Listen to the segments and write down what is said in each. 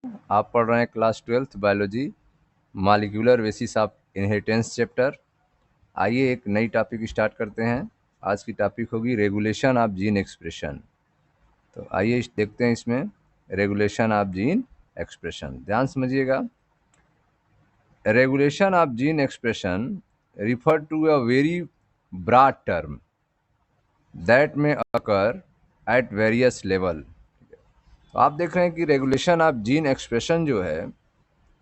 आप पढ़ रहे हैं class 12th biology molecular basis of inheritance chapter. आइए एक नई टॉपिक स्टार्ट करते हैं। आज की टॉपिक होगी रेगुलेशन ऑफ जीन एक्सप्रेशन। तो आइए देखते हैं इसमें रेगुलेशन ऑफ जीन एक्सप्रेशन। ध्यान समझिएगा। Regulation of gene expression refer to a very broad term that may occur at various level. तो आप देख रहे हैं कि रेगुलेशन ऑफ जीन एक्सप्रेशन जो है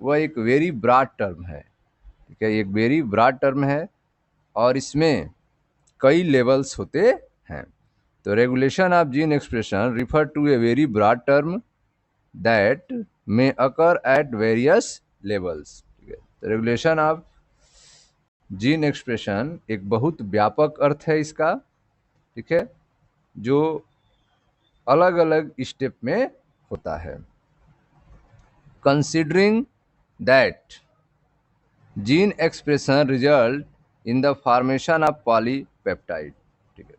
वह एक वेरी ब्रॉड टर्म है। ठीक है, एक वेरी ब्रॉड टर्म है और इसमें कई लेवल्स होते हैं। तो regulation of gene expression refer to a very broad term that may occur at various levels. ठीक है, तो रेगुलेशन ऑफ जीन एक्सप्रेशन एक बहुत व्यापक अर्थ है इसका। ठीक है, जो अलग अलग स्टेप में होता है। Considering that gene expression result in the formation of polypeptide. ठीक है,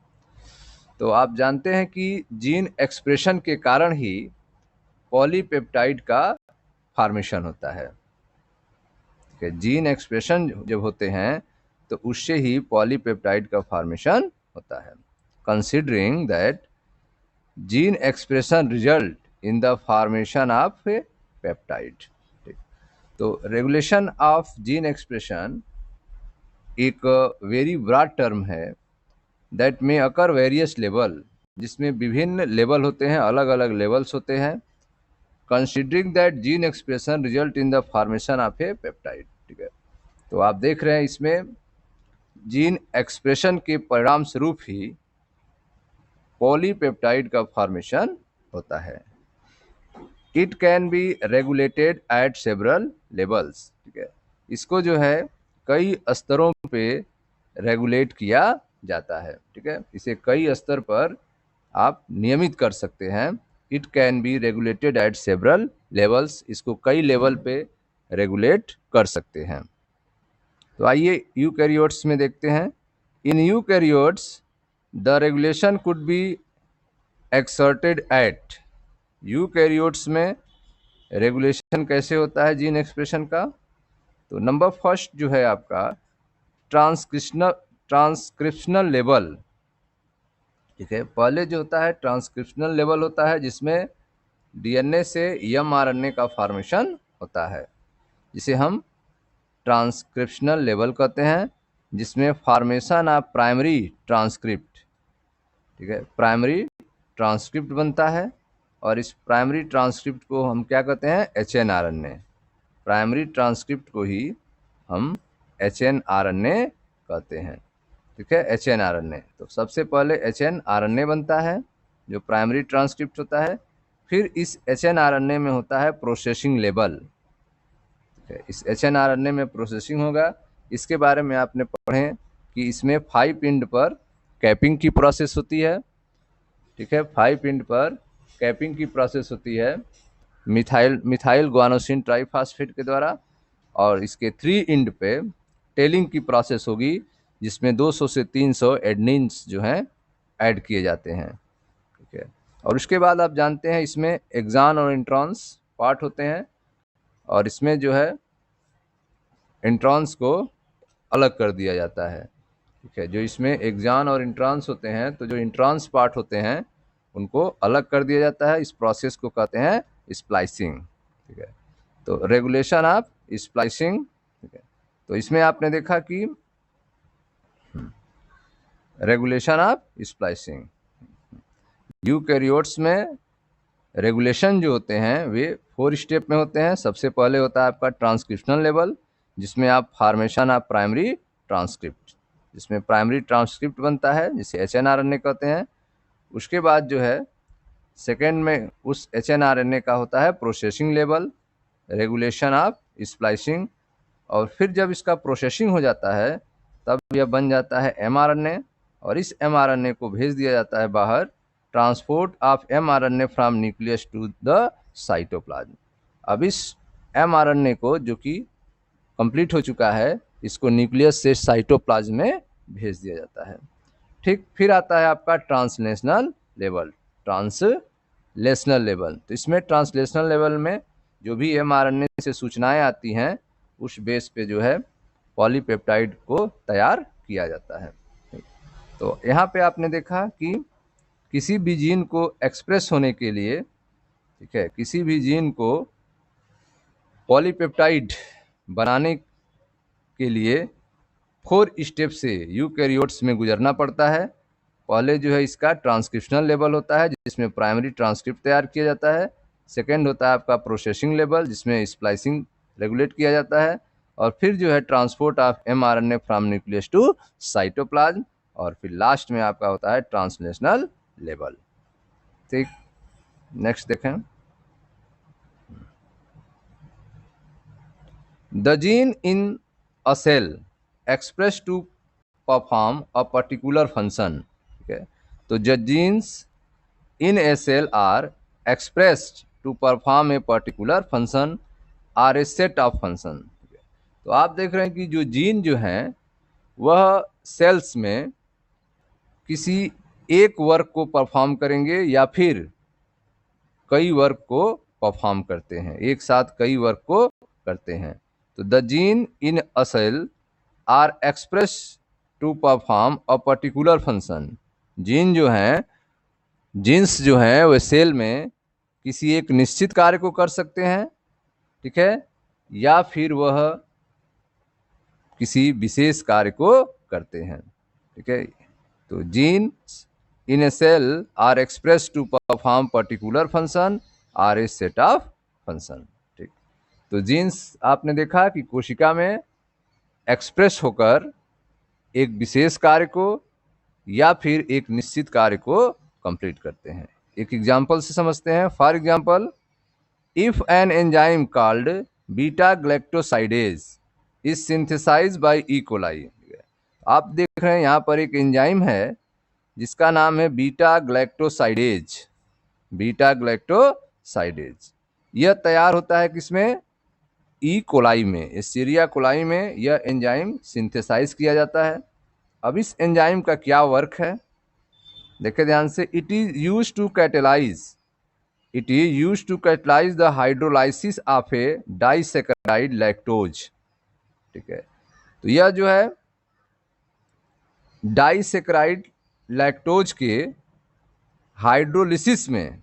तो आप जानते हैं कि जीन एक्सप्रेशन के कारण ही पॉलीपेप्टाइड का फॉर्मेशन होता है। ठीक है, जीन एक्सप्रेशन जब होते हैं तो उससे ही पॉलीपेप्टाइड का फॉर्मेशन होता है। Considering that gene expression result in the formation of A peptide. तो रेगुलेशन ऑफ जीन एक्सप्रेशन एक वेरी ब्रॉड टर्म है that may occur various level, जिसमें विभिन्न लेवल होते हैं, अलग अलग लेवल्स होते हैं। Considering that gene expression result in the formation of A peptide. ठीक है, तो आप देख रहे हैं इसमें जीन एक्सप्रेशन के परिणाम स्वरूप ही पॉलीपेप्टाइड का फॉर्मेशन होता है। It can be regulated eight several levels. ठीक है, इसको जो है कई स्तरों पे रेगुलेट किया जाता है। ठीक है, इसे कई स्तर पर आप नियमित कर सकते हैं। It can be regulated eight several levels, इसको कई लेवल पे रेगुलेट कर सकते हैं। तो आइए यूकैरियोट्स में देखते हैं। In eukaryotes the regulation could be exerted at. Eukaryotes में रेगुलेशन कैसे होता है जीन एक्सप्रेशन का? तो नंबर फर्स्ट जो है आपका ट्रांसक्रिप्शनल लेवल। ठीक है, पहले जो होता है ट्रांसक्रिप्शनल लेवल होता है, जिसमें डीएनए से एमआरएनए का फॉर्मेशन होता है, जिसे हम ट्रांसक्रिप्शनल लेवल कहते हैं, जिसमें फॉर्मेशन ऑफ प्राइमरी ट्रांसक्रिप्ट। ठीक है, प्राइमरी ट्रांसक्रिप्ट बनता है और इस प्राइमरी ट्रांसक्रिप्ट को हम क्या कहते हैं? एचएनआरएनए। प्राइमरी ट्रांसक्रिप्ट को ही हम एचएनआरएनए कहते हैं। ठीक है, एचएनआरएनए। तो सबसे पहले एचएनआरएनए बनता है जो प्राइमरी ट्रांसक्रिप्ट होता है। फिर इस एचएनआरएनए में होता है प्रोसेसिंग लेवल। इस एचएनआरएनए में प्रोसेसिंग होगा। इसके बारे में आपने पढ़े कि इसमें 5 एंड पर कैपिंग की प्रोसेस होती है। ठीक है, 5 एंड पर कैपिंग की प्रोसेस होती है मिथाइल ग्वानोसिन ट्राइफॉस्फेट के द्वारा, और इसके 3 एंड पे टेलिंग की प्रोसेस होगी, जिसमें 200 से 300 एडनिन्स जो हैं ऐड किए जाते हैं। ठीक है, और उसके बाद आप जानते हैं इसमें एक्सान और इंट्रॉन्स पार्ट होते हैं, और इसमें जो है इंट्रॉन्स को अलग कर दिया जाता है। ठीक है, जो इसमें एक्सान और इंट्रॉन्स होते हैं, तो जो इंट्रॉन्स पार्ट होते हैं उनको अलग कर दिया जाता है। इस प्रोसेस को कहते हैं स्प्लाइसिंग। ठीक है, तो रेगुलेशन ऑफ स्प्लाइसिंग। ठीक है, तो इसमें आपने देखा कि रेगुलेशन ऑफ स्प्लाइसिंग, यूकैरियोट्स में रेगुलेशन जो होते हैं वे 4 स्टेप में होते हैं। सबसे पहले होता है आपका ट्रांसक्रिप्शनल लेवल, जिसमें आप फॉर्मेशन ऑफ प्राइमरी ट्रांसक्रिप्ट, जिसमें प्राइमरी ट्रांसक्रिप्ट बनता है, जिसे एचएनआरएनए कहते हैं। उसके बाद जो है सेकेंड में उस एचएनआरएनए का होता है processing level, regulation of splicing, और फिर जब इसका प्रोसेसिंग हो जाता है तब यह बन जाता है एमआरएनए, और इस एमआरएनए को भेज दिया जाता है बाहर, transport of mRNA from nucleus to the cytoplasm. अब इस एमआरएनए को, जो कि कंप्लीट हो चुका है, इसको न्यूक्लियस से साइटोप्लाज्म में भेज दिया जाता है। ठीक, फिर आता है आपका ट्रांसलेशनल लेवल। ट्रांसलेशनल लेवल, तो इसमें ट्रांसलेशनल लेवल में जो भी mRNA से सूचनाएं आती हैं उस बेस पे जो है पॉलीपेप्टाइड को तैयार किया जाता है। तो यहाँ पे आपने देखा कि किसी भी जीन को एक्सप्रेस होने के लिए, ठीक है, किसी भी जीन को पॉलीपेप्टाइड बनाने के लिए 4 स्टेप से यूकैरियोट्स में गुजरना पड़ता है। पहले जो है इसका ट्रांसक्रिप्शनल लेवल होता है जिसमें प्राइमरी ट्रांसक्रिप्ट तैयार किया जाता है। सेकेंड होता है आपका प्रोसेसिंग लेवल जिसमें स्प्लाइसिंग रेगुलेट किया जाता है। और फिर जो है transport of mRNA from nucleus to cytoplasm. और फिर लास्ट में आपका होता है ट्रांसलेशनल लेवल। ठीक, नेक्स्ट देखें। The gene in a cell express to perform a particular function. ठीक है, तो the genes in a cell are expressed to perform a particular function or a set of function। तो आप देख रहे हैं कि जो जीन जो हैं वह सेल्स में किसी एक वर्क को परफॉर्म करेंगे या फिर कई वर्क को परफॉर्म करते हैं, एक साथ कई वर्क को करते हैं। तो the gene in a cell are express to perform a particular function. Gene जो हैं, जीन्स जो हैं वे सेल में किसी एक निश्चित कार्य को कर सकते हैं, ठीक है, या फिर वह किसी विशेष कार्य को करते हैं। ठीक है, तो genes in a cell are express to perform particular function are a set of function. ठीक, तो जीन्स आपने देखा कि कोशिका में एक्सप्रेस होकर एक विशेष कार्य को या फिर एक निश्चित कार्य को कंप्लीट करते हैं। एक एग्जाम्पल से समझते हैं। For example, if an enzyme called beta galactosidase is synthesize by E coli. आप देख रहे हैं यहाँ पर एक एंजाइम है जिसका नाम है बीटा ग्लैक्टोसाइडेज। बीटा ग्लैक्टोसाइडेज यह तैयार होता है किसमें? ई कोलाई में, एस्चेरिचिया कोलाई में यह एंजाइम सिंथेसाइज किया जाता है। अब इस एंजाइम का क्या वर्क है देखिए ध्यान से। It is use to catalyse the hydrolysis of a disaccharide lactose. ठीक है, तो यह जो है डाइसैकेराइड लैक्टोज के हाइड्रोलिसिस में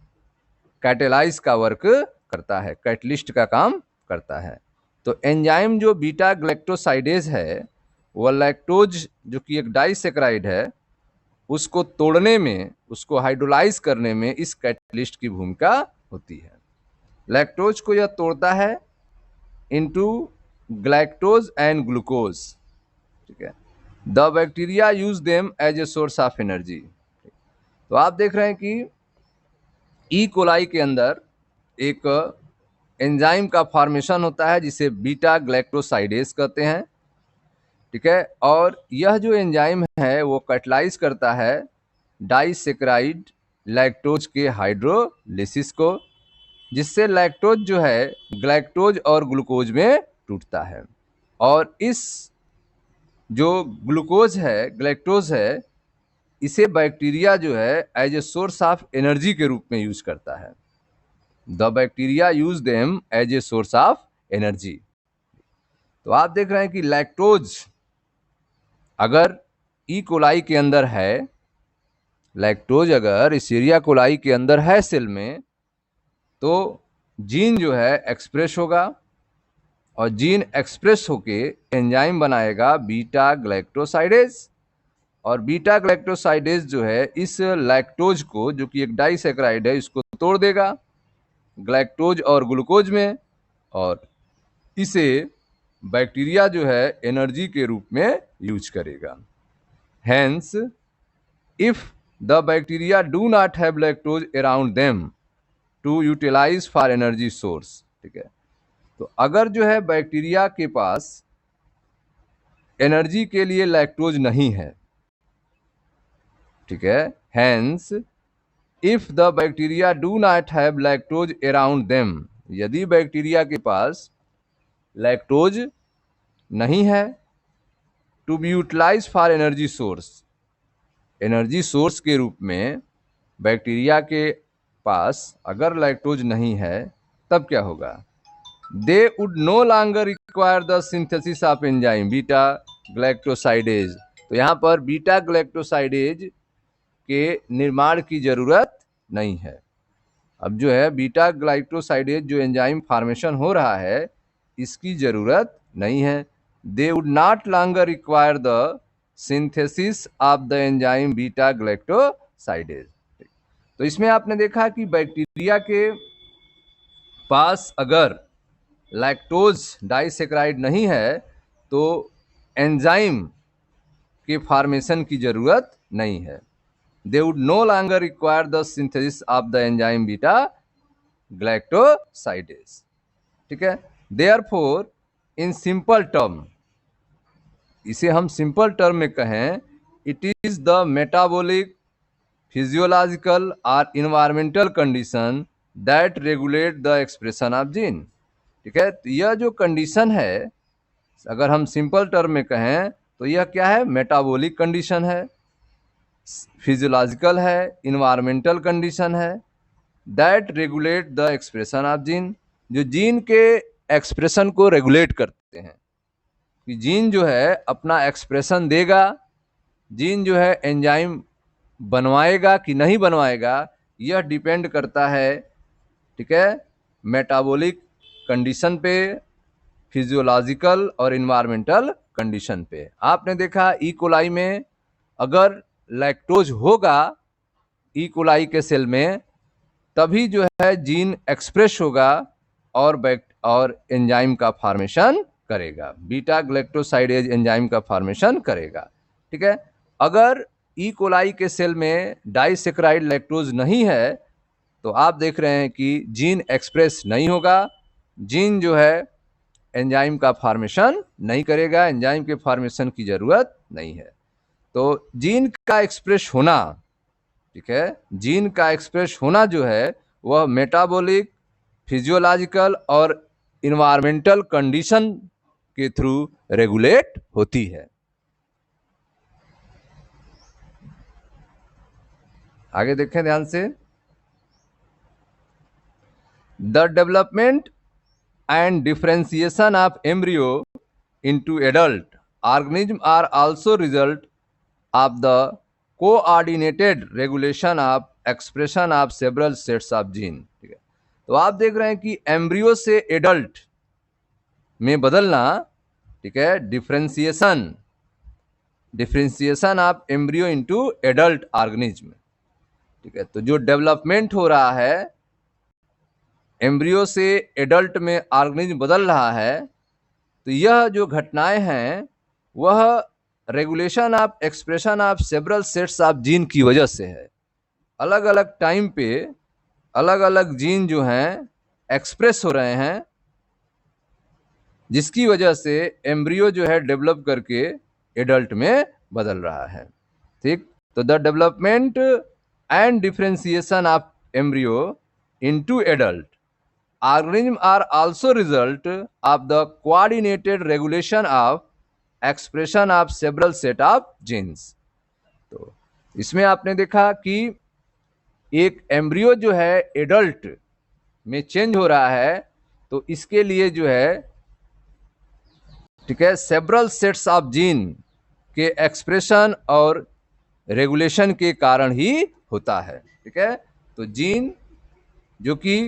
कैटेलाइज का वर्क करता है, कैटलिस्ट का काम करता है। तो एंजाइम जो बीटा ग्लैक्टोसाइडेज है वह लैक्टोज जो कि एक डाइसैकेराइड है उसको तोड़ने में, उसको हाइड्रोलाइज करने में इस कैटलिस्ट की भूमिका होती है। लैक्टोज को यह तोड़ता है इनटू ग्लैक्टोज एंड ग्लूकोज। ठीक है, the bacteria use them as a source of energy. तो आप देख रहे हैं कि ई कोलाई के अंदर एक एंजाइम का फॉर्मेशन होता है जिसे बीटा ग्लैक्टोसाइडेज कहते हैं। ठीक है, और यह जो एंजाइम है वो कैटलाइज करता है डाइसैकेराइड लैक्टोज के हाइड्रोलिसिस को, जिससे लैक्टोज जो है ग्लैक्टोज और ग्लूकोज में टूटता है। और इस जो ग्लूकोज है, ग्लैक्टोज है, इसे बैक्टीरिया जो है as a source of energy के रूप में यूज करता है। The bacteria use them as a source of energy. तो आप देख रहे हैं कि लैक्टोज अगर ई कोलाई के अंदर है, लैक्टोज अगर एस्चेरिचिया कोलाई के अंदर है सेल में, तो जीन जो है एक्सप्रेस होगा और जीन एक्सप्रेस होके एंजाइम बनाएगा बीटा ग्लैक्टोसाइडेज। और बीटा ग्लैक्टोसाइडेज जो है इस लैक्टोज को, जो कि एक डाइसैकेराइड है, इसको तोड़ देगा ग्लैक्टोज और ग्लूकोज में, और इसे बैक्टीरिया जो है एनर्जी के रूप में यूज करेगा। Hence if the bacteria do not have lactose around them to utilise for energy source. ठीक है, तो अगर जो है बैक्टीरिया के पास एनर्जी के लिए लैक्टोज नहीं है, ठीक है, hence if the bacteria do not have lactose around them, यदि बैक्टीरिया के पास लैक्टोज नहीं है to be utilise for energy source, energy source के रूप में बैक्टीरिया के पास अगर लैक्टोज नहीं है, तब क्या होगा? दे would no longer require the synthesis of enzyme beta galactosidase. तो यहाँ पर बीटा ग्लैक्टोसाइडेज के निर्माण की जरूरत नहीं है। अब जो है बीटा ग्लाइकोसाइडेज जो एंजाइम फॉर्मेशन हो रहा है इसकी जरूरत नहीं है। They would not longer require the synthesis of the enzyme beta glycosidase. तो इसमें आपने देखा कि बैक्टीरिया के पास अगर लैक्टोज डाइसेक्राइड नहीं है तो एंजाइम के फॉर्मेशन की जरूरत नहीं है। They would no longer require the synthesis of the enzyme beta glycosidase. ठीक है। देयरफॉर इन सिंपल टर्म, इसे हम सिंपल टर्म में कहें, it is the metabolic physiological और environmental condition that regulate the expression of gene. ठीक है। तो यह जो कंडीशन है अगर हम सिंपल टर्म में कहें तो यह क्या है, मेटाबॉलिक कंडीशन है, फिजियोलॉजिकल है, इन्वायरमेंटल कंडीशन है, that regulate the expression of gene, जो जीन के एक्सप्रेशन को रेगुलेट करते हैं कि जीन जो है अपना एक्सप्रेशन देगा, जीन जो है एंजाइम बनवाएगा कि नहीं बनवाएगा, यह डिपेंड करता है, ठीक है, मेटाबॉलिक कंडीशन पे, फिजियोलॉजिकल और इन्वायरमेंटल कंडीशन पे। आपने देखा ई कोलाई में अगर लैक्टोज होगा ई कोलाई के सेल में तभी जो है जीन एक्सप्रेस होगा और एंजाइम का फॉर्मेशन करेगा, बीटा ग्लैक्टोसाइडेज एंजाइम का फॉर्मेशन करेगा। ठीक है। अगर ई कोलाई के सेल में डाइसेक्राइड लैक्टोज नहीं है तो आप देख रहे हैं कि जीन एक्सप्रेस नहीं होगा, जीन जो है एंजाइम का फॉर्मेशन नहीं करेगा, एंजाइम के फॉर्मेशन की जरूरत नहीं है। तो जीन का एक्सप्रेस होना, ठीक है, जीन का एक्सप्रेस होना जो है वह मेटाबॉलिक, फिजियोलॉजिकल और इन्वायरमेंटल कंडीशन के थ्रू रेगुलेट होती है। आगे देखें ध्यान से। The development and differentiation of embryo into adult organism are also result of the coordinated regulation of expression of several sets of gene। ठीक है। तो आप देख रहे हैं कि एम्ब्रियो से एडल्ट में बदलना, ठीक है, differentiation of embryo into adult organism. ठीक है। तो जो डेवलपमेंट हो रहा है, एम्ब्रियो से एडल्ट में ऑर्गेनिज्म बदल रहा है, तो यह जो घटनाएं हैं वह regulation of expression of several sets of gene की वजह से है। अलग अलग टाइम पे अलग अलग जीन जो हैं एक्सप्रेस हो रहे हैं, जिसकी वजह से एम्ब्रियो जो है डेवलप करके एडल्ट में बदल रहा है। ठीक। तो the development and differentiation of embryo into adult organism are also result of the coordinated regulation of expression of several set of genes। तो इसमें आपने देखा कि एक एम्ब्रियो जो है एडल्ट में चेंज हो रहा है, तो इसके लिए जो है, ठीक है, सेवरल सेट्स ऑफ जीन के एक्सप्रेशन और रेगुलेशन के कारण ही होता है। ठीक है। तो जीन जो कि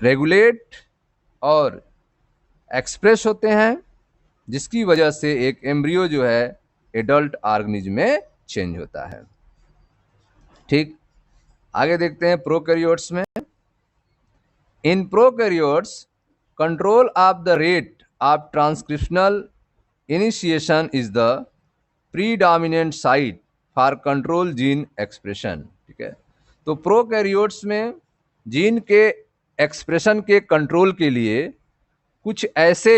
रेगुलेट और एक्सप्रेस होते हैं, जिसकी वजह से एक एम्ब्रियो जो है एडल्ट ऑर्गेनिज्म में चेंज होता है। ठीक। आगे देखते हैं प्रोकैरियोट्स में। In prokaryotes control of the rate of transcriptional initiation is the predominant site for control gene expression. ठीक है। तो प्रोकैरियोट्स में जीन के एक्सप्रेशन के कंट्रोल के लिए कुछ ऐसे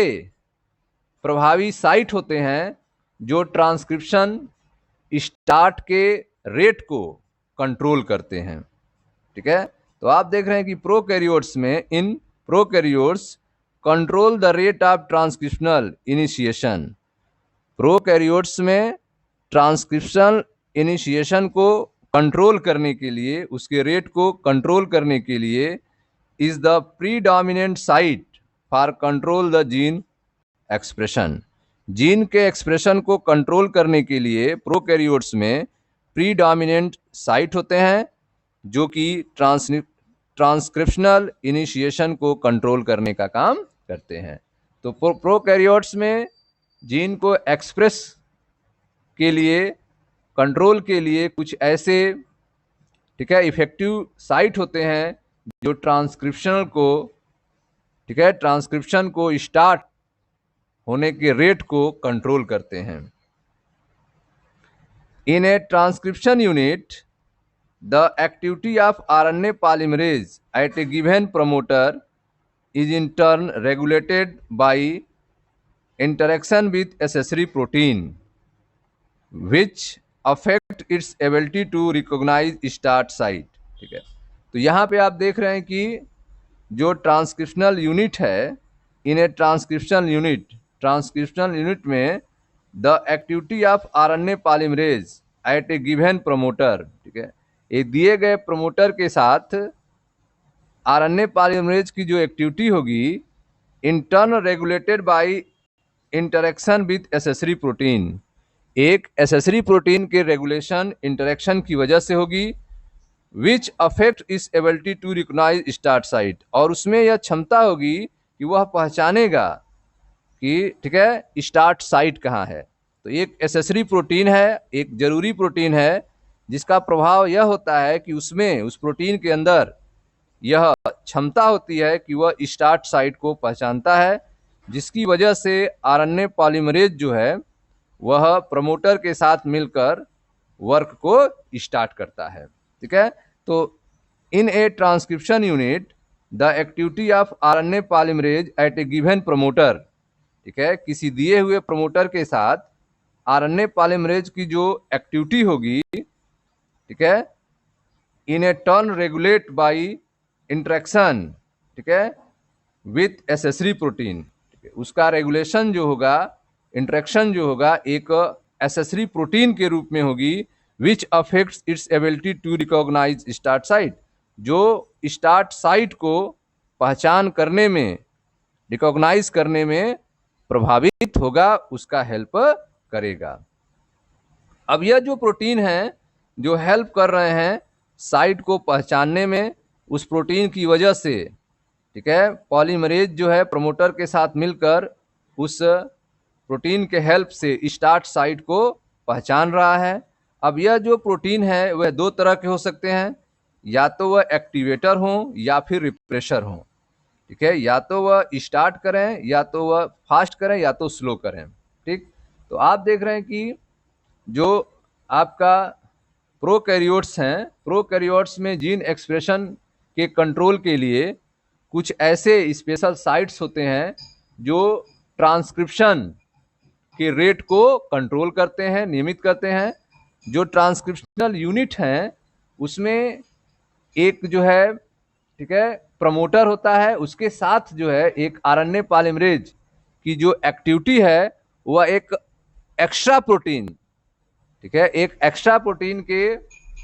प्रभावी साइट होते हैं जो ट्रांसक्रिप्शन स्टार्ट के रेट को कंट्रोल करते हैं। ठीक है। तो आप देख रहे हैं कि प्रोकैरियोट्स में, in prokaryotes control the rate of transcriptional initiation. Prokaryotes में ट्रांसक्रिप्शनल इनिशिएशन को कंट्रोल करने के लिए, उसके रेट को कंट्रोल करने के लिए is the predominant site for control the gene expression. Gene के एक्सप्रेशन को कंट्रोल करने के लिए प्रोकैरियोट्स में प्रीडोमिनेंट साइट होते हैं जो कि ट्रांसक्रिप्शनल इनिशिएशन को कंट्रोल करने का काम करते हैं। तो प्रोकैरियोट्स में जीन को एक्सप्रेस के लिए, कंट्रोल के लिए कुछ ऐसे, ठीक है, इफेक्टिव साइट होते हैं जो ट्रांसक्रिप्शन को, ठीक है, ट्रांसक्रिप्शन को स्टार्ट होने के रेट को कंट्रोल करते हैं। In a transcription unit the activity of RNA polymerase at a given promoter is in turn regulated by interaction with accessory protein which affect its ability to recognize start site। ठीक है, तो यहाँ पे आप देख रहे हैं कि जो ट्रांसक्रिप्शनल यूनिट है, इन ए ट्रांसक्रिप्शनल यूनिट में the activity of RNA polymerase at a given promoter, ठीक है, एक दिए गए प्रमोटर के साथ आरएनए पॉलीमरेज की जो एक्टिविटी होगी, in turn regulated by interaction with accessory protein, एक एसेसरी प्रोटीन के रेगुलेशन इंटरेक्शन की वजह से होगी, which affect its ability to recognise start site, और उसमें यह क्षमता होगी कि वह पहचानेगा कि, ठीक है, स्टार्ट साइट कहाँ है। तो एक एसेसरी प्रोटीन है, एक जरूरी प्रोटीन है जिसका प्रभाव यह होता है कि उसमें, उस प्रोटीन के अंदर यह क्षमता होती है कि वह स्टार्ट साइट को पहचानता है, जिसकी वजह से आरएनए पॉलीमरेज जो है वह प्रमोटर के साथ मिलकर वर्क को स्टार्ट करता है। ठीक है, तो in a transcription unit the activity of RNA polymerase at a given promoter, ठीक है, किसी दिए हुए प्रमोटर के साथ आरएनए पॉलीमरेज की जो एक्टिविटी होगी, ठीक है, in A turn regulate bye interaction, ठीक है, विथ एसेसरी प्रोटीन, उसका रेगुलेशन जो होगा, इंटरेक्शन जो होगा एक एसेसरी प्रोटीन के रूप में होगी, which affects its ability to recognise start site, जो स्टार्ट साइट को पहचान करने में, रिकॉग्नाइज करने में प्रभावित होगा, उसका हेल्प करेगा। अब यह जो प्रोटीन है जो हेल्प कर रहे हैं साइट को पहचानने में, उस प्रोटीन की वजह से, ठीक है, पॉलीमरेज जो है प्रमोटर के साथ मिलकर उस प्रोटीन के हेल्प से स्टार्ट साइट को पहचान रहा है। अब यह जो प्रोटीन है वह दो तरह के हो सकते हैं, या तो वह एक्टिवेटर हो या फिर रिप्रेशर हो। ठीक है, या तो वह स्टार्ट करें, या तो वह फास्ट करें, या तो स्लो करें। ठीक, तो आप देख रहे हैं कि जो आपका प्रोकैरियोट्स हैं, प्रोकैरियोट्स में जीन एक्सप्रेशन के कंट्रोल के लिए कुछ ऐसे स्पेशल साइट्स होते हैं जो ट्रांसक्रिप्शन के रेट को कंट्रोल करते हैं, नियमित करते हैं। जो ट्रांसक्रिप्शनल यूनिट हैं उसमें एक जो है, ठीक है, प्रमोटर होता है, उसके साथ जो है एक आरएनए पॉलीमरेज की जो एक्टिविटी है वह एक एक्स्ट्रा प्रोटीन, ठीक है, एक एक्स्ट्रा प्रोटीन के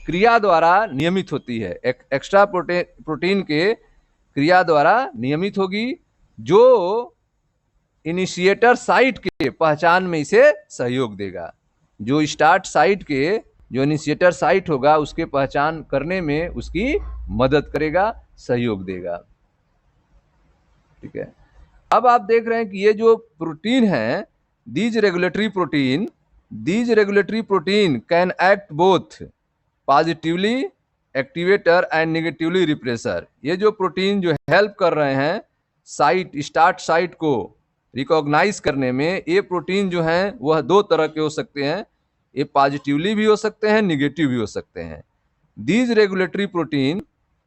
क्रिया द्वारा नियमित होती है, एक एक्स्ट्रा प्रोटीन के क्रिया द्वारा नियमित होगी, जो इनिशिएटर साइट के पहचान में इसे सहयोग देगा। जो स्टार्ट साइट के, जो इनिशिएटर साइट होगा उसके पहचान करने में उसकी मदद करेगा, सहयोग देगा। ठीक है, अब आप देख रहे हैं कि ये जो प्रोटीन है, these regulatory protein can act both positively activator and negatively repressor. ये जो प्रोटीन जो हेल्प कर रहे हैं साइट, स्टार्ट साइट को रिकॉग्नाइज करने में, ये प्रोटीन जो हैं वह दो तरह के हो सकते हैं, ये पॉजिटिवली भी हो सकते हैं, निगेटिव भी हो सकते हैं। These regulatory protein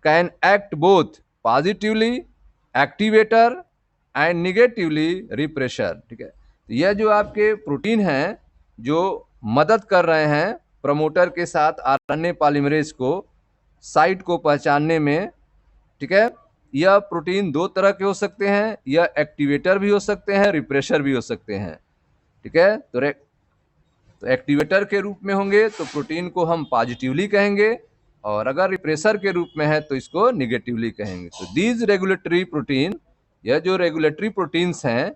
can act both positively activator and negatively refresher. ठीक है, तो यह जो आपके प्रोटीन हैं जो मदद कर रहे हैं प्रमोटर के साथ आरएनए पॉलीमरेज को साइट को पहचानने में, ठीक है, यह प्रोटीन दो तरह के हो सकते हैं, यह एक्टिवेटर भी हो सकते हैं, रिप्रेशर भी हो सकते हैं। ठीक है, तो एक्टिवेटर के रूप में होंगे तो प्रोटीन को हम पॉजिटिवली कहेंगे, और अगर रिप्रेसर के रूप में है तो इसको निगेटिवली कहेंगे। तो दीज रेगुलेटरी प्रोटीन, यह जो रेगुलेटरी प्रोटीन्स हैं,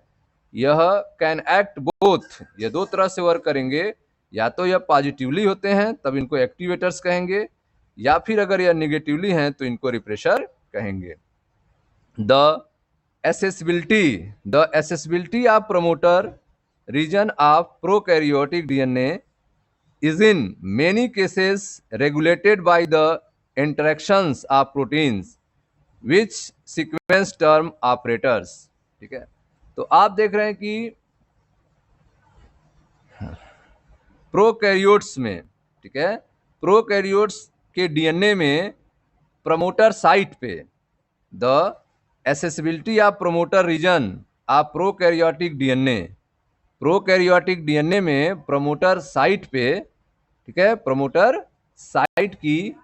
यह कैन एक्ट बोथ, यह दो तरह से वर्क करेंगे। या तो यह पॉजिटिवली होते हैं तब इनको एक्टिवेटर्स कहेंगे, या फिर अगर यह निगेटिवली हैं तो इनको रिप्रेशर कहेंगे। The accessibility of promoter region of prokaryotic DNA is in many cases regulated by the interactions of proteins which sequence term operators। ठीक है, तो आप देख रहे हैं कि प्रोकैरियोट्स में, ठीक है, प्रोकैरियोट्स के डीएनए में प्रमोटर साइट पे the accessibility of promoter region of prokaryotic DNA, prokaryotic DNA में प्रमोटर साइट पे, ठीक है, प्रमोटर साइट की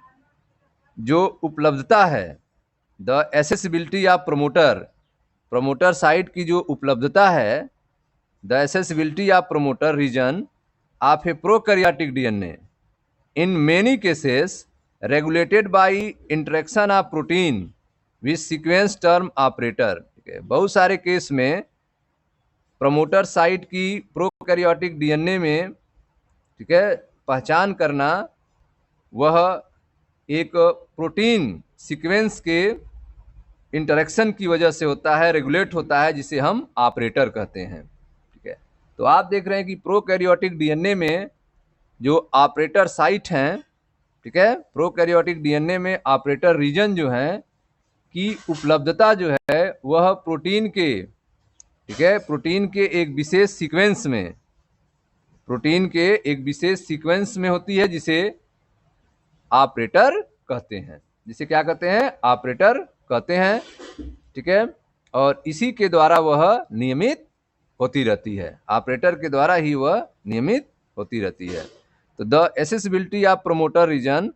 जो उपलब्धता है, the accessibility of promoter, promoter site की जो उपलब्धता है, the accessibility of promoter region of a prokaryotic DNA in many cases regulated by interaction of protein with sequence term operator। ठीक है, बहुत सारे केस में प्रमोटर साइट की प्रोकैरियोटिक डीएनए में, ठीक है, पहचान करना वह एक प्रोटीन सीक्वेंस के इंटरेक्शन की वजह से होता है, रेगुलेट होता है, जिसे हम ऑपरेटर कहते हैं। ठीक है, तो आप देख रहे हैं कि प्रोकैरियोटिक डीएनए में जो ऑपरेटर साइट हैं, ठीक है, प्रोकैरियोटिक डीएनए में ऑपरेटर रीजन जो है की उपलब्धता जो है वह प्रोटीन के, ठीक है, प्रोटीन के एक विशेष सीक्वेंस में, प्रोटीन के एक विशेष सीक्वेंस में होती है, जिसे ऑपरेटर कहते हैं, जिसे क्या कहते हैं, ऑपरेटर कहते हैं। ठीक है, और इसी के द्वारा वह नियमित होती रहती है, ऑपरेटर के द्वारा ही वह नियमित होती रहती है। तो the accessibility of promoter region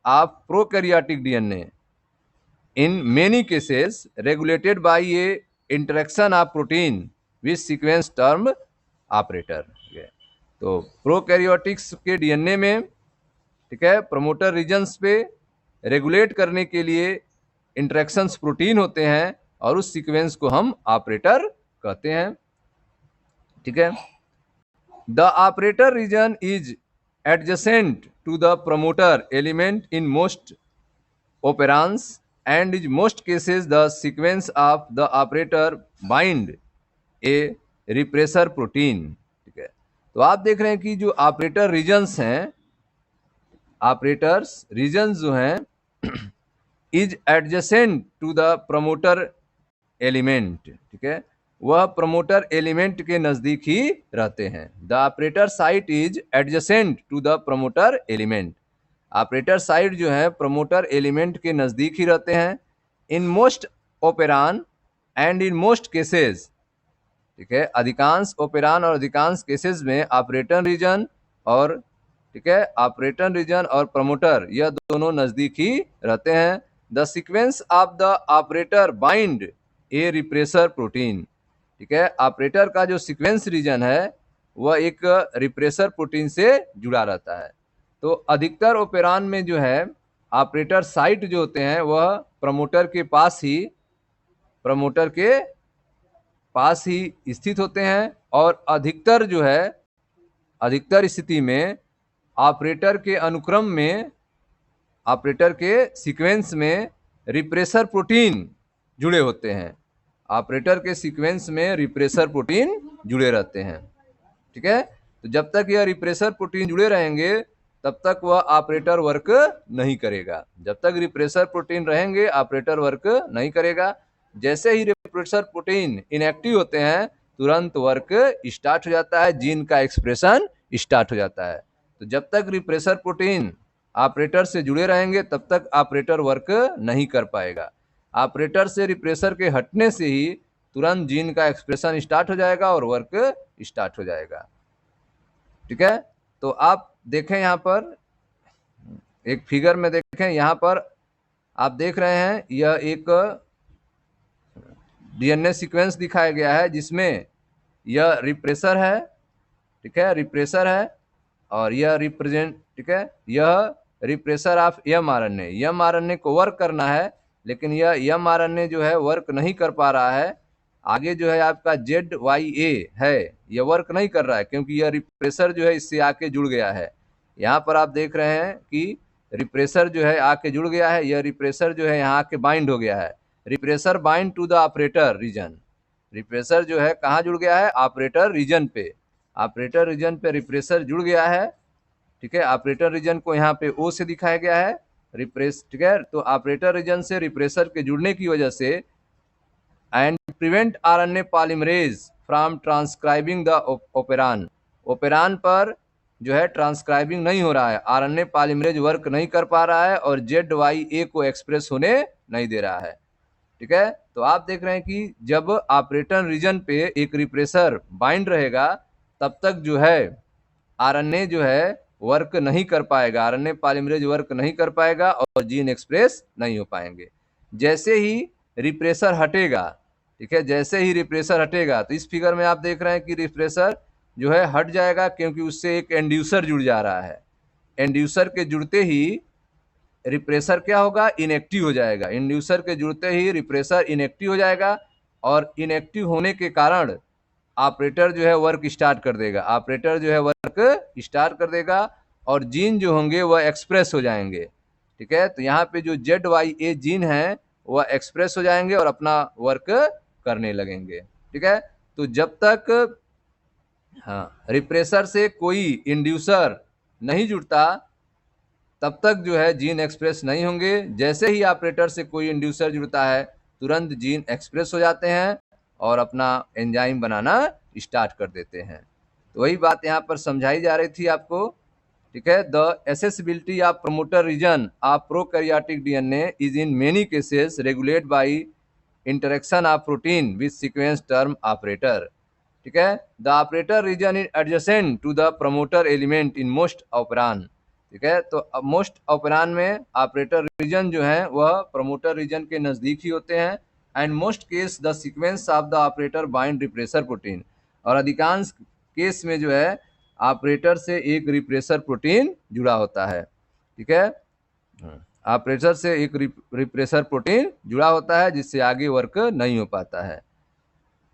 of prokaryotic DNA in many cases regulated by a interaction of protein with sequence term operator। तो प्रोकैरियोटिक्स के डीएनए में, ठीक है, प्रमोटर रीजन्स पे रेगुलेट करने के लिए इंटरेक्शंस प्रोटीन होते हैं और उस सीक्वेंस को हम ऑपरेटर कहते हैं। ठीक है, the operator region is adjacent to the promoter element in most operans and in most cases the sequence of the operator bind a repressor protein। ठीक है, तो आप देख रहे हैं कि जो ऑपरेटर रीजन्स हैं, ऑपरेटर्स रीजन्स जो हैं is adjacent to the promoter element, ठीक है, वह प्रमोटर एलिमेंट के नजदीक ही रहते हैं। The operator site is adjacent to the promoter element, operator site जो है प्रमोटर एलिमेंट के नजदीक ही रहते हैं। In most operon and in most cases, ठीक है, अधिकांश ओपेरान और अधिकांश केसेस में ऑपरेटर रीजन और, ठीक है, ऑपरेटर रीजन और प्रमोटर यह दोनों नजदीक ही रहते हैं। The sequence of the operator bind A repressor protein, ठीक है, ऑपरेटर का जो सीक्वेंस रीजन है वह एक रिप्रेसर प्रोटीन से जुड़ा रहता है। तो अधिकतर ओपेरान में जो है ऑपरेटर साइट जो होते हैं वह प्रमोटर के पास ही स्थित होते हैं, और अधिकतर जो है, अधिकतर स्थिति में ऑपरेटर के अनुक्रम में, ऑपरेटर के सीक्वेंस में रिप्रेसर प्रोटीन जुड़े होते हैं, ऑपरेटर के सीक्वेंस में रिप्रेसर प्रोटीन जुड़े रहते हैं। ठीक है, तो जब तक यह रिप्रेसर प्रोटीन जुड़े रहेंगे तब तक वह ऑपरेटर वर्क नहीं करेगा। जब तक रिप्रेसर प्रोटीन रहेंगे ऑपरेटर वर्क नहीं करेगा। जैसे ही रिप्रेसर प्रोटीन इनएक्टिव होते हैं तुरंत वर्क स्टार्ट हो जाता है, जीन का एक्सप्रेशन स्टार्ट हो जाता है। तो जब तक रिप्रेसर प्रोटीन ऑपरेटर से जुड़े रहेंगे तब तक ऑपरेटर वर्क नहीं कर पाएगा। ऑपरेटर से रिप्रेसर के हटने से ही तुरंत जीन का एक्सप्रेशन स्टार्ट हो जाएगा और वर्क स्टार्ट हो जाएगा। ठीक है, तो आप देखें यहाँ पर एक फिगर में देखें, यहाँ पर आप देख रहे हैं यह एक डीएनए सीक्वेंस दिखाया गया है जिसमें यह रिप्रेसर है, ठीक है, रिप्रेसर है, और यह रिप्रेजेंट, ठीक है, यह रिप्रेसर ऑफ mRNA। mRNA को वर्क करना है, लेकिन यह mRNA जो है वर्क नहीं कर पा रहा है। आगे जो है आपका ZYA है, यह वर्क नहीं कर रहा है क्योंकि यह रिप्रेसर जो है इससे आके जुड़ गया है। यहाँ पर आप देख रहे हैं कि रिप्रेसर जो है आके जुड़ गया है, यह रिप्रेसर जो है यहाँ आके बाइंड हो गया है। Repressor bind to the operator region. Repressor जो है कहाँ जुड़ गया है? ऑपरेटर रीजन पे। ऑपरेटर रीजन पे रिप्रेसर जुड़ गया है, ठीक है। ऑपरेटर रीजन को यहाँ पे O से दिखाया गया है, रिप्रेस, ठीक है। तो ऑपरेटर रीजन से रिप्रेसर के जुड़ने की वजह से and prevent RNA polymerase from transcribing the operon. Operon पर जो है ट्रांसक्राइबिंग नहीं हो रहा है, RNA पॉलीमरेज वर्क नहीं कर पा रहा है और ZYA को एक्सप्रेस होने नहीं दे रहा है, ठीक है। तो आप देख रहे हैं कि जब ऑपरेटर रीजन पे एक रिप्रेसर बाइंड रहेगा तब तक जो है RNA जो है वर्क नहीं कर पाएगा, RNA पॉलीमरेज वर्क नहीं कर पाएगा और जीन एक्सप्रेस नहीं हो पाएंगे। जैसे ही रिप्रेसर हटेगा, ठीक है, जैसे ही रिप्रेसर हटेगा, तो इस फिगर में आप देख रहे हैं कि रिप्रेसर जो है हट जाएगा क्योंकि उससे एक इंड्यूसर जुड़ जा रहा है। इंड्यूसर के जुड़ते ही रिप्रेसर क्या होगा? इनएक्टिव हो जाएगा। इंड्यूसर के जुड़ते ही रिप्रेसर इनएक्टिव हो जाएगा और इनएक्टिव होने के कारण ऑपरेटर जो है वर्क स्टार्ट कर देगा। ऑपरेटर जो है वर्क स्टार्ट कर देगा और जीन जो होंगे वह एक्सप्रेस हो जाएंगे, ठीक है। तो यहाँ पे जो ZYA जीन है वह एक्सप्रेस हो जाएंगे और अपना वर्क करने लगेंगे, ठीक है। तो जब तक रिप्रेसर से कोई इंड्यूसर नहीं जुड़ता तब तक जो है जीन एक्सप्रेस नहीं होंगे। जैसे ही ऑपरेटर से कोई इंड्यूसर जुड़ता है तुरंत जीन एक्सप्रेस हो जाते हैं और अपना एंजाइम बनाना स्टार्ट कर देते हैं। तो वही बात यहाँ पर समझाई जा रही थी आपको, ठीक है। The accessibility of promoter region of prokaryotic DNA is in many cases regulate by interaction of protein with sequence term operator, ठीक है। The operator region is adjacent to the promoter element in most operon, ठीक है। तो most ऑपरान में operator region जो है वह promoter reason के नज़दीक ही होते हैं। And most case the sequence of the operator bind repressor protein, और अधिकांश केस में जो है ऑपरेटर से एक रिप्रेसर प्रोटीन जुड़ा होता है, ठीक है। ऑपरेटर से एक रिप्रेसर प्रोटीन जुड़ा होता है जिससे आगे वर्क नहीं हो पाता है।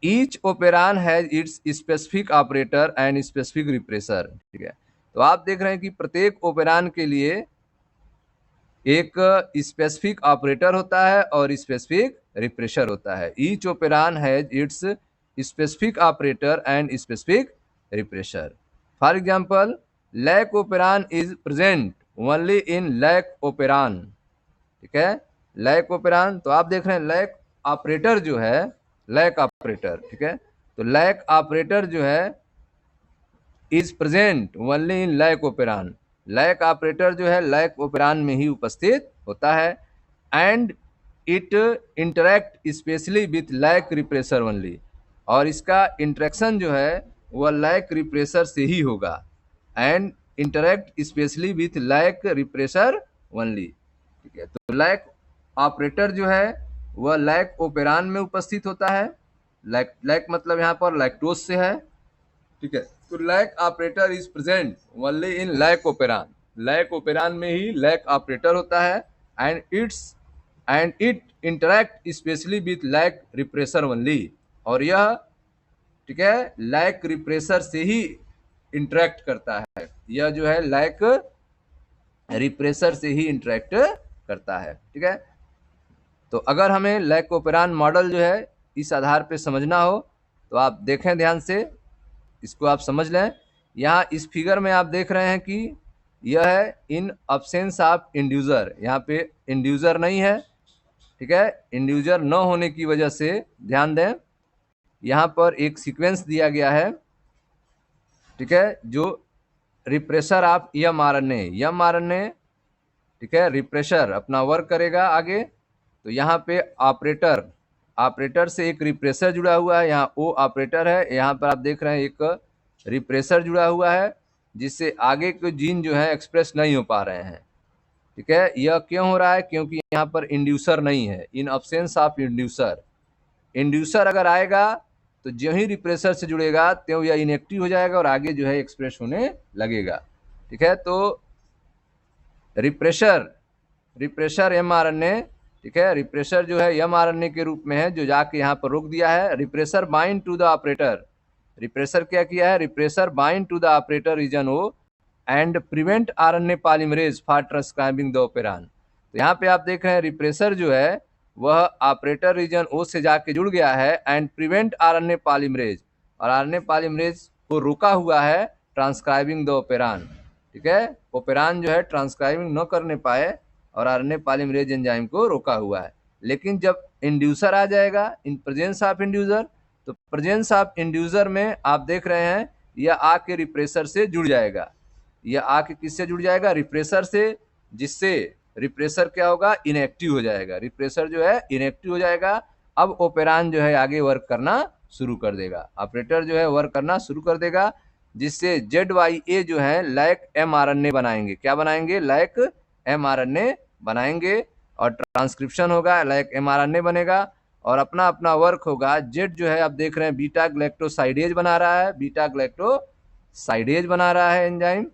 Each operon has its specific operator and specific repressor, ठीक है। तो आप देख रहे हैं कि प्रत्येक ओपेरान के लिए एक स्पेसिफिक ऑपरेटर होता है और स्पेसिफिक रिप्रेसर होता है। Each operon has its specific operator and specific repressor. For example, lac operon is present only in lac operon, ठीक है। लैक ओपेरान, तो आप देख रहे हैं लैक ऑपरेटर जो है, लैक ऑपरेटर, ठीक है। तो लैक ऑपरेटर जो है is present only in lac operon. Lac operator जो है लैक ओपेरान में ही उपस्थित होता है। And it interact specially with lac repressor only, और इसका इंटरेक्शन जो है वह लैक रिप्रेसर से ही होगा। And interact specially with lac repressor only, ठीक है। तो लैक ऑपरेटर जो है वह लैक ओपेरान में उपस्थित होता है। लैक मतलब यहाँ पर लैक्टोज से है, ठीक है। तो lac operator is present only in lac operon. Lac operon में ही लैक ऑपरेटर होता है। And it interact specially with lac repressor only, और यह, ठीक है, लैक रिप्रेसर से ही इंटरेक्ट करता है। यह जो है लैक रिप्रेसर से ही इंटरेक्ट करता है, ठीक है। तो अगर हमें लैक ओपेरान मॉडल जो है इस आधार पे समझना हो तो आप देखें ध्यान से, इसको आप समझ लें। यहाँ इस फिगर में आप देख रहे हैं कि यह है इन अब्सेंस ऑफ इंड्यूसर। यहाँ पे इंड्यूसर नहीं है, ठीक है। इंड्यूसर न होने की वजह से ध्यान दें, यहाँ पर एक सीक्वेंस दिया गया है, ठीक है, जो रिप्रेसर ऑफ mRNA, ठीक है, रिप्रेसर अपना वर्क करेगा आगे। तो यहाँ पे ऑपरेटर से एक रिप्रेसर जुड़ा हुआ है, यहाँ O ऑपरेटर है, यहाँ पर आप देख रहे हैं एक रिप्रेसर जुड़ा हुआ है जिससे आगे के जीन जो है एक्सप्रेस नहीं हो पा रहे हैं, ठीक है। यह क्यों हो रहा है? क्योंकि यहाँ पर इंड्यूसर नहीं है, इन अब्सेंस ऑफ इंड्यूसर। इंड्यूसर अगर आएगा तो जो ही रिप्रेसर से जुड़ेगा त्यों यह इनएक्टिव हो जाएगा और आगे जो है एक्सप्रेस होने लगेगा, ठीक है। तो रिप्रेशर mRNA, ठीक है, रिप्रेशर जो है mRNA के रूप में है जो जाके यहाँ पर रोक दिया है। Repressor bind to the operator, repressor क्या किया है, repressor bind to the operator region O and prevent RNA polymerase for transcribing the operon. तो यहाँ पे आप देख रहे हैं रिप्रेशर जो है वह ऑपरेटर रीजन ओ से जाके जुड़ गया है एंड प्रिवेंट RNA पॉलीमरेज, और RNA पॉलीमरेज को रोका हुआ है ट्रांसक्राइबिंग द ओपेरान, ठीक है, ओपेरान जो है ट्रांसक्राइबिंग न करने पाए और RNA पॉलीमरेज एंजाइम को रोका हुआ है। लेकिन जब इंड्यूसर आ जाएगा, इन प्रेजेंस ऑफ इंड्यूसर, तो प्रेजेंस ऑफ इंड्यूसर में आप देख रहे हैं यह आके रिप्रेशर से जुड़ जाएगा, यह आके किससे जुड़ जाएगा, रिप्रेशर से, जिससे रिप्रेशर क्या होगा, इनएक्टिव हो जाएगा, रिप्रेशर जो है इनएक्टिव हो जाएगा। अब ओपेरान जो है आगे वर्क करना शुरू कर देगा, ऑपरेटर जो है वर्क करना शुरू कर देगा, जिससे ZYA जो है लाइक mRNA बनाएंगे, क्या बनाएंगे, लाइक mRNA बनाएंगे, और ट्रांसक्रिप्शन होगा, लाइक mRNA बनेगा और अपना अपना वर्क होगा। Z जो है आप देख रहे हैं बीटा ग्लैक्टोसाइडेज बना रहा है, बीटा ग्लैक्टोसाइडेज बना रहा है एंजाइम,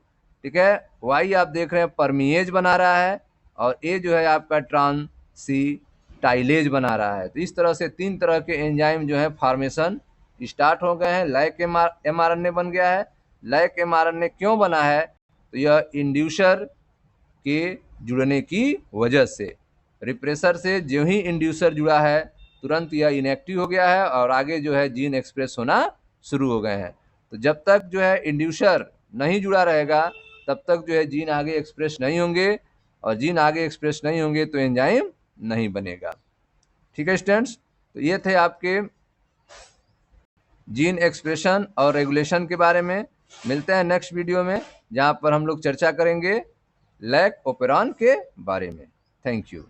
ठीक है। Y आप देख रहे हैं परमिएज बना रहा है, और A जो है आपका ट्रांसिटाइलेज बना रहा है। तो इस तरह से 3 तरह के एंजाइम जो है फॉर्मेशन स्टार्ट हो गए हैं। लाइक mRNA बन गया है। लाइक mRNA क्यों बना है, तो यह इंड्यूसर के जुड़ने की वजह से, रिप्रेशर से जो ही इंड्यूसर जुड़ा है तुरंत यह इनएक्टिव हो गया है और आगे जो है जीन एक्सप्रेस होना शुरू हो गए हैं। तो जब तक जो है इंड्यूसर नहीं जुड़ा रहेगा तब तक जो है जीन आगे एक्सप्रेस नहीं होंगे, और जीन आगे एक्सप्रेस नहीं होंगे तो एंजाइम नहीं बनेगा। ठीक है स्टूडेंट्स, तो ये थे आपके जीन एक्सप्रेशन और रेगुलेशन के बारे में। मिलते हैं नेक्स्ट वीडियो में जहाँ पर हम लोग चर्चा करेंगे लैक ओपेरॉन के बारे में। Thank you.